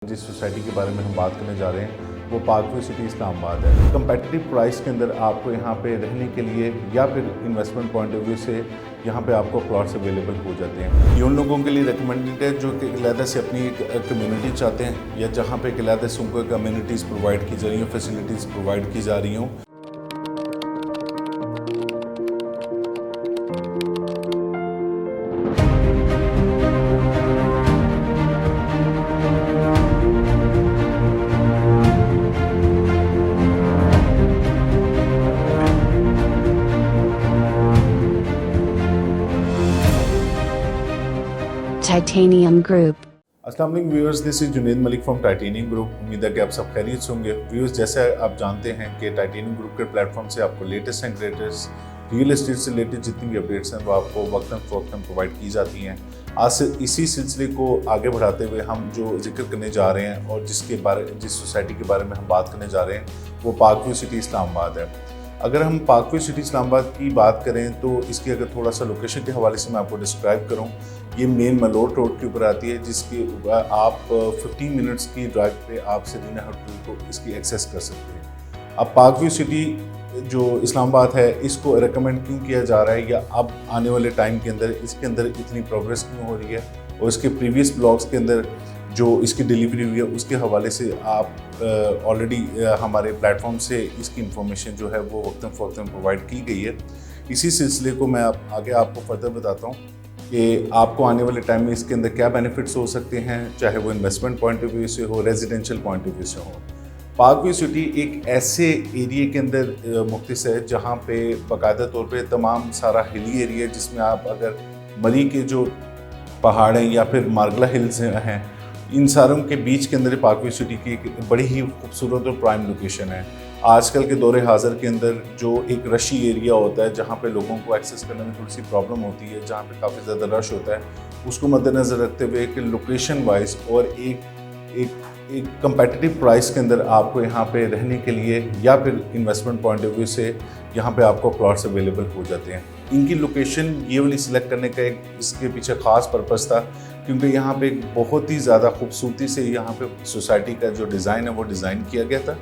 जिस सोसाइटी के बारे में हम बात करने जा रहे हैं वो पार्कवे सिटी इस्लामाबाद है। कंपेटिटिव प्राइस के अंदर आपको यहाँ पे रहने के लिए या फिर इन्वेस्टमेंट पॉइंट ऑफ व्यू से यहाँ पे आपको प्लॉट्स अवेलेबल हो जाते हैं। ये उन लोगों के लिए रिकमेंडेड है जो कि अलहदा से अपनी एक कम्युनिटी चाहते हैं या जहाँ पे अलहदा से उनको कम्युनिटीज़ प्रोवाइड की जा रही हों, फैसिलिटीज़ प्रोवाइड की जा रही हों। Titanium Group। अस्सलाम वालेकुम viewers, this is Junaid Malik from titanium group. उम्मीद है कि आप सब खैरियत से होंगे। व्यूअर्स, जैसे आप जानते हैं कि टाइटेनियम ग्रुप के प्लेटफॉर्म से आपको latest and greatest real estate से रिलेटेड जितनी भी अपडेट्स हैं वो आपको वक्तन फ़वक्तन प्रोवाइड की जाती हैं। आज से इसी सिलसिले को आगे बढ़ाते हुए हम जो जिक्र करने जा रहे हैं और जिस सोसाइटी के बारे में हम बात करने जा रहे हैं वो पार्कवे सिटी इस्लामाबाद है। अगर हम पार्कवे सिटी इस्लामाबाद की बात करें तो इसकी अगर थोड़ा सा लोकेशन के हवाले से मैं आपको डिस्क्राइब करूं, ये मेन मलोट रोड के ऊपर आती है, जिसके आप 15 मिनट्स की ड्राइव पे आप सरीना होटल को इसकी एक्सेस कर सकते हैं। अब पार्कवे सिटी जो इस्लामाबाद है इसको रिकमेंड क्यों किया जा रहा है या अब आने वाले टाइम के अंदर इसके अंदर इतनी प्रोग्रेस क्यों हो रही है और इसके प्रीवियस ब्लॉग्स के अंदर जो इसकी डिलीवरी हुई है उसके हवाले से आप ऑलरेडी हमारे प्लेटफॉर्म से इसकी इंफॉर्मेशन जो है वो वक्तन फ़वक्तन प्रोवाइड की गई है। इसी सिलसिले को मैं आगे आपको फर्दर बताता हूँ कि आपको आने वाले टाइम में इसके अंदर क्या बेनिफिट्स हो सकते हैं, चाहे वो इन्वेस्टमेंट पॉइंट ऑफ व्यू से हो, रेजिडेंशियल पॉइंट ऑफ व्यू से हो। पार्कवे सिटी एक ऐसे एरिया के अंदर मुख्तस है जहाँ पे बाकायदा तौर पे तमाम सारा हिली एरिया, जिसमें आप अगर मरी के जो पहाड़ हैं या फिर मार्गला हिल्स हैं, इन सारों के बीच के अंदर पार्कवे सिटी की एक बड़ी ही खूबसूरत और प्राइम लोकेशन है। आजकल के दौरे हाज़िर के अंदर जो एक रशी एरिया होता है जहाँ पे लोगों को एक्सेस करने में थोड़ी सी प्रॉब्लम होती है, जहाँ पे काफ़ी ज़्यादा रश होता है, उसको मद्देनज़र रखते हुए कि लोकेशन वाइज और एक कंपेटिटिव प्राइस के अंदर आपको यहाँ पे रहने के लिए या फिर इन्वेस्टमेंट पॉइंट ऑफ व्यू से यहाँ पे आपको प्लॉट्स अवेलेबल हो जाते हैं। इनकी लोकेशन ये वाली सिलेक्ट करने का एक इसके पीछे ख़ास पर्पज़ था क्योंकि यहाँ पे एक बहुत ही ज़्यादा खूबसूरती से यहाँ पे सोसाइटी का जो डिज़ाइन है वो डिज़ाइन किया गया था।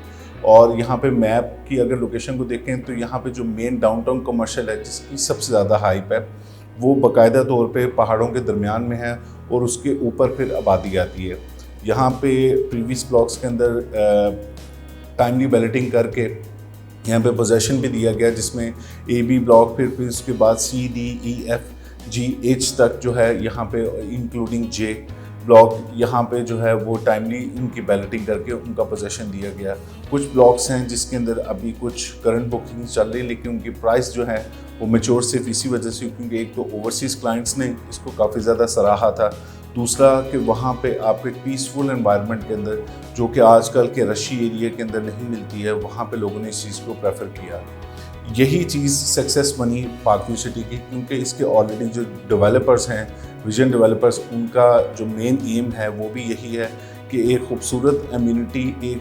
और यहाँ पे मैप की अगर लोकेशन को देखें तो यहाँ पे जो मेन डाउनटाउन कमर्शियल है जिसकी सबसे ज़्यादा हाइप है वो बाकायदा तौर पे पहाड़ों के दरमियान में है और उसके ऊपर फिर आबादी आती है। यहाँ पे प्रीवियस ब्लॉक्स के अंदर टाइमली बैलेटिंग करके यहाँ पे पोजेशन भी दिया गया, जिसमें AB ब्लॉक फिर उसके बाद CDEFGH तक जो है यहाँ पे इंक्लूडिंग J ब्लॉक यहाँ पे जो है वो टाइमली उनकी बैलेटिंग करके उनका पोजेशन दिया गया। कुछ ब्लॉक्स हैं जिसके अंदर अभी कुछ करंट बुकिंग चल रही है लेकिन उनकी प्राइस जो है वो मैच्योर सिर्फ इसी वजह से क्योंकि एक तो ओवरसीज़ क्लाइंट्स ने इसको काफ़ी ज़्यादा सराहा था, दूसरा कि वहाँ पे आपको एक पीसफुल एनवायरनमेंट के अंदर जो कि आजकल के रशी एरिया के अंदर नहीं मिलती है, वहाँ पे लोगों ने इस चीज़ को प्रेफर किया। यही चीज़ सक्सेस बनी पार्कवे सिटी की क्योंकि इसके ऑलरेडी जो डेवलपर्स हैं, विजन डेवलपर्स, उनका जो मेन एम है वो भी यही है कि एक खूबसूरत एम्यूनिटी एक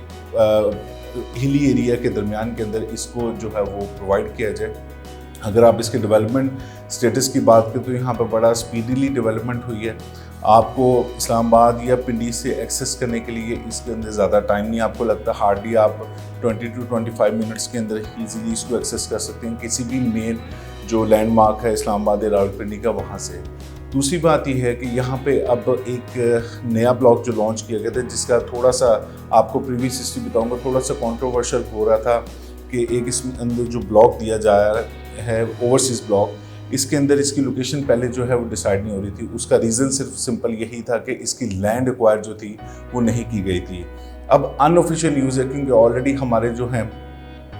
हिली एरिया के दरमियान के अंदर इसको जो है वो प्रोवाइड किया जाए। अगर आप इसके डेवलपमेंट स्टेटस की बात करें तो यहाँ पर बड़ा स्पीडीली डेवलपमेंट हुई है। आपको इस्लामाबाद या पिंडी से एक्सेस करने के लिए इसके अंदर ज़्यादा टाइम नहीं आपको लगता, हार्डली आप 20 to 25 मिनट्स के अंदर ईजीली इसको एक्सेस कर सकते हैं किसी भी मेन जो लैंडमार्क है इस्लामाबाद या रावलपिंडी का वहाँ से। दूसरी बात यह है कि यहाँ पे अब एक नया ब्लॉक जो लॉन्च किया गया था जिसका थोड़ा सा आपको प्रीवियस हिस्ट्री बताऊँगा, थोड़ा सा कॉन्ट्रोवर्शियल हो रहा था कि एक इसमें अंदर जो ब्लॉक दिया जा रहा है ओवरसीज़ ब्लॉक, इसके अंदर इसकी लोकेशन पहले जो है वो डिसाइड नहीं हो रही थी। उसका रीज़न सिर्फ सिंपल यही था कि इसकी लैंड एक्वायर जो थी वो नहीं की गई थी। अब अनऑफिशियल न्यूज़ है क्योंकि ऑलरेडी हमारे जो हैं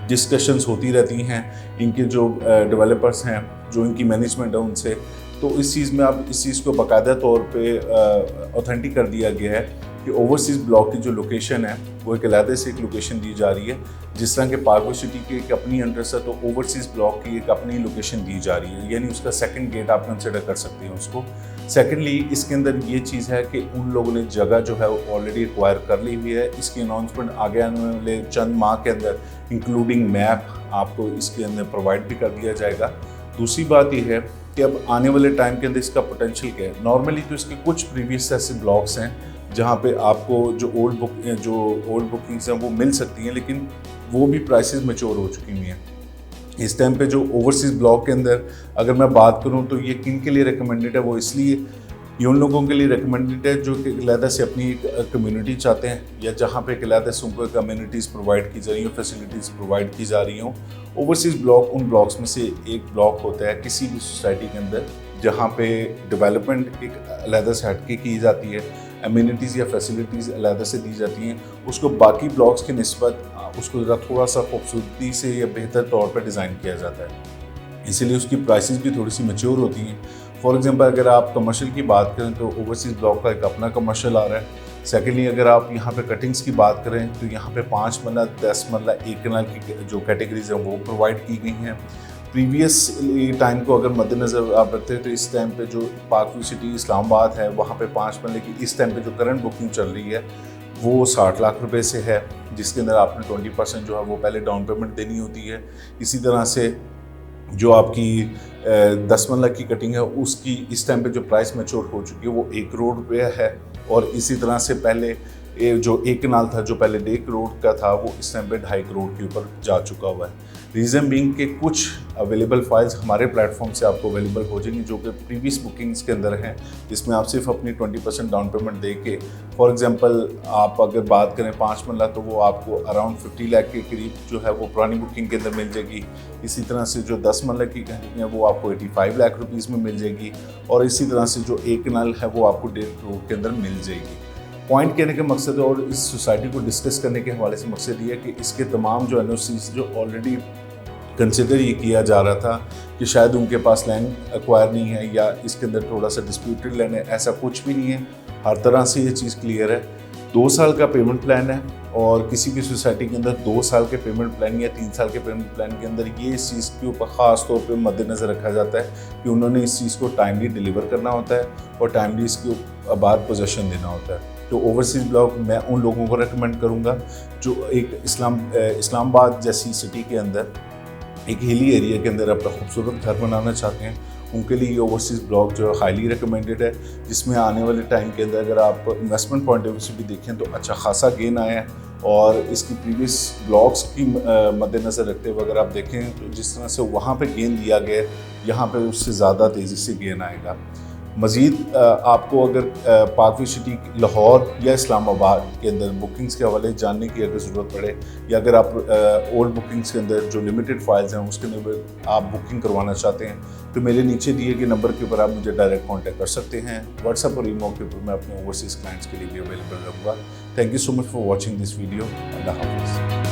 डिस्कशंस होती रहती हैं इनके जो डेवलपर्स हैं, जो इनकी मैनेजमेंट है उनसे, तो इस चीज़ में अब इस चीज़ को बाकायदा तौर पे ऑथेंटिक कर दिया गया है कि ओवरसीज़ ब्लॉक की जो लोकेशन है वो एक अलहदे से एक लोकेशन दी जा रही है। जिस तरह के पार्कवे सिटी की एक अपनी एड्रेस है तो ओवरसीज़ ब्लॉक की एक अपनी लोकेशन दी जा रही है, यानी उसका सेकंड गेट आप कंसिडर कर सकते हैं उसको। सेकेंडली इसके अंदर ये चीज़ है कि उन लोगों ने जगह जो है वो ऑलरेडी एक्वायर कर ली हुई है। इसकी अनाउंसमेंट आगे आने वाले चंद माह के अंदर इंक्लूडिंग मैप आपको इसके अंदर प्रोवाइड भी कर दिया जाएगा। दूसरी बात यह है कि अब आने वाले टाइम के अंदर इसका पोटेंशियल क्या है। नॉर्मली तो इसके कुछ प्रीवियस ऐसे ब्लॉक्स हैं जहाँ पे आपको जो ओल्ड बुकिंग्स हैं वो मिल सकती हैं, लेकिन वो भी प्राइसेस मैच्योर हो चुकी हुई हैं। इस टाइम पे जो ओवरसीज़ ब्लॉक के अंदर अगर मैं बात करूँ तो ये किन के लिए रिकमेंडेड है, वो इसलिए ये उन लोगों के लिए रिकमेंडेड है जो कि अलहदा से अपनी कम्युनिटी चाहते हैं, या जहाँ पे अलहदा से उनको कम्युनिटीज़ प्रोवाइड की जा रही हो, फैसिलिटीज़ प्रोवाइड की जा रही हों। ओवरसीज़ ब्लॉक उन ब्लॉक्स में से एक ब्लॉक होता है किसी भी सोसाइटी के अंदर जहाँ पे डेवलपमेंट एक अलहदा से हटके की जाती है, एमिनिटीज़ या फैसिलिटीज़ अलहदा से दी जाती हैं, उसको बाकी ब्लॉक्स की निस्बत उसको ज़रा थोड़ा सा खूबसूरती से या बेहतर तौर पर डिज़ाइन किया जाता है, इसीलिए उसकी प्राइसेस भी थोड़ी सी मैच्योर होती हैं। फॉर एग्जांपल अगर आप कमर्शियल की बात करें तो ओवरसीज़ ब्लॉक का एक अपना कमर्शियल आ रहा है। सेकेंडली अगर आप यहाँ पे कटिंग्स की बात करें तो यहाँ पे 5 मरला 10 मरला 1 कनाल की जो कैटेगरीज हैं वो प्रोवाइड की गई हैं। प्रीवियस टाइम को अगर मद्देनज़र आप रखते हैं तो इस टाइम पे जो पार्क व्यू सिटी इस्लामाबाद है वहाँ पे 5 मरले की इस टाइम पे जो करंट बुकिंग चल रही है वो 60 लाख रुपए से है, जिसके अंदर आपने 20% जो है वो पहले डाउन पेमेंट देनी होती है। इसी तरह से जो आपकी 10 मरला की कटिंग है उसकी इस टाइम पे जो प्राइस मैच्योर हो चुकी है वो 1 करोड़ रुपया है। और इसी तरह से पहले जो 1 कनाल था जो पहले 1.5 करोड़ का था वो इस टाइम पे 2.5 करोड़ के ऊपर जा चुका हुआ है। रीज़न बीइंग के कुछ अवेलेबल फाइल्स हमारे प्लेटफॉर्म से आपको अवेलेबल हो जाएंगी जो कि प्रीवियस बुकिंग्स के अंदर हैं, जिसमें आप सिर्फ अपनी 20% डाउन पेमेंट दे के, फॉर एग्जांपल आप अगर बात करें 5 मरला तो वो आपको अराउंड 50 लाख के करीब जो है वो पुरानी बुकिंग के अंदर मिल जाएगी। इसी तरह से जो 10 मरला की कहानी है वो आपको 85 लाख रुपीज़ में मिल जाएगी, और इसी तरह से जो 1 कनाल है वो आपको 1.5 करोड़ के अंदर मिल जाएगी। पॉइंट कहने का मकसद और इस सोसाइटी को डिस्कस करने के हवाले से मकसद ये है कि इसके तमाम जो NOCs जो ऑलरेडी कंसिडर ये किया जा रहा था कि शायद उनके पास लैंड एक्वायर नहीं है या इसके अंदर थोड़ा सा डिस्प्यूटेड लैंड है, ऐसा कुछ भी नहीं है। हर तरह से ये चीज़ क्लियर है। 2 साल का पेमेंट प्लान है, और किसी भी सोसाइटी के अंदर 2 साल के पेमेंट प्लान या 3 साल के पेमेंट प्लान के अंदर ये इस चीज़ के ऊपर ख़ास तौर पे मद्देनज़र रखा जाता है कि उन्होंने इस चीज़ को टाइमली डिलीवर करना होता है और टाइमली इसके बाद पोजेसन देना होता है। तो ओवरसीज़ ब्लॉक मैं उन लोगों को रेकमेंड करूँगा जो एक इस्लामाबाद जैसी सिटी के अंदर एक हिली एरिया के अंदर अपना खूबसूरत घर बनाना चाहते हैं, उनके लिए ये ओवरसीज़ ब्लॉक जो है हाईली रिकमेंडेड है, जिसमें आने वाले टाइम के अंदर अगर आप इन्वेस्टमेंट पॉइंट ऑफ व्यू से भी देखें तो अच्छा खासा गेन आया है। और इसकी प्रीवियस ब्लॉक्स की मद्देनज़र रखते हुए अगर आप देखें तो जिस तरह से वहाँ पे गेन लिया गया यहाँ पे उससे ज़्यादा तेज़ी से गेन आएगा। मज़ीद आपको अगर पार्क व्यू सिटी लाहौर या इस्लामाबाद के अंदर बुकिंग्स के हवाले जानने की अगर ज़रूरत पड़े, या अगर आप ओल्ड बुकिंग्स के अंदर जो लिमिटेड फाइल्स हैं उसके अंदर आप बुकिंग करवाना चाहते हैं तो मेरे नीचे दिए गए नंबर के ऊपर आप मुझे डायरेक्ट कांटेक्ट कर सकते हैं। व्हाट्सएप और ईमेल के ऊपर मैं अपने ओवरसीज़ क्लाइंट्स के लिए भी अवेलेबल रहूँगा। Thank you so much for watching this video. अल्लाह हाफ़िज़।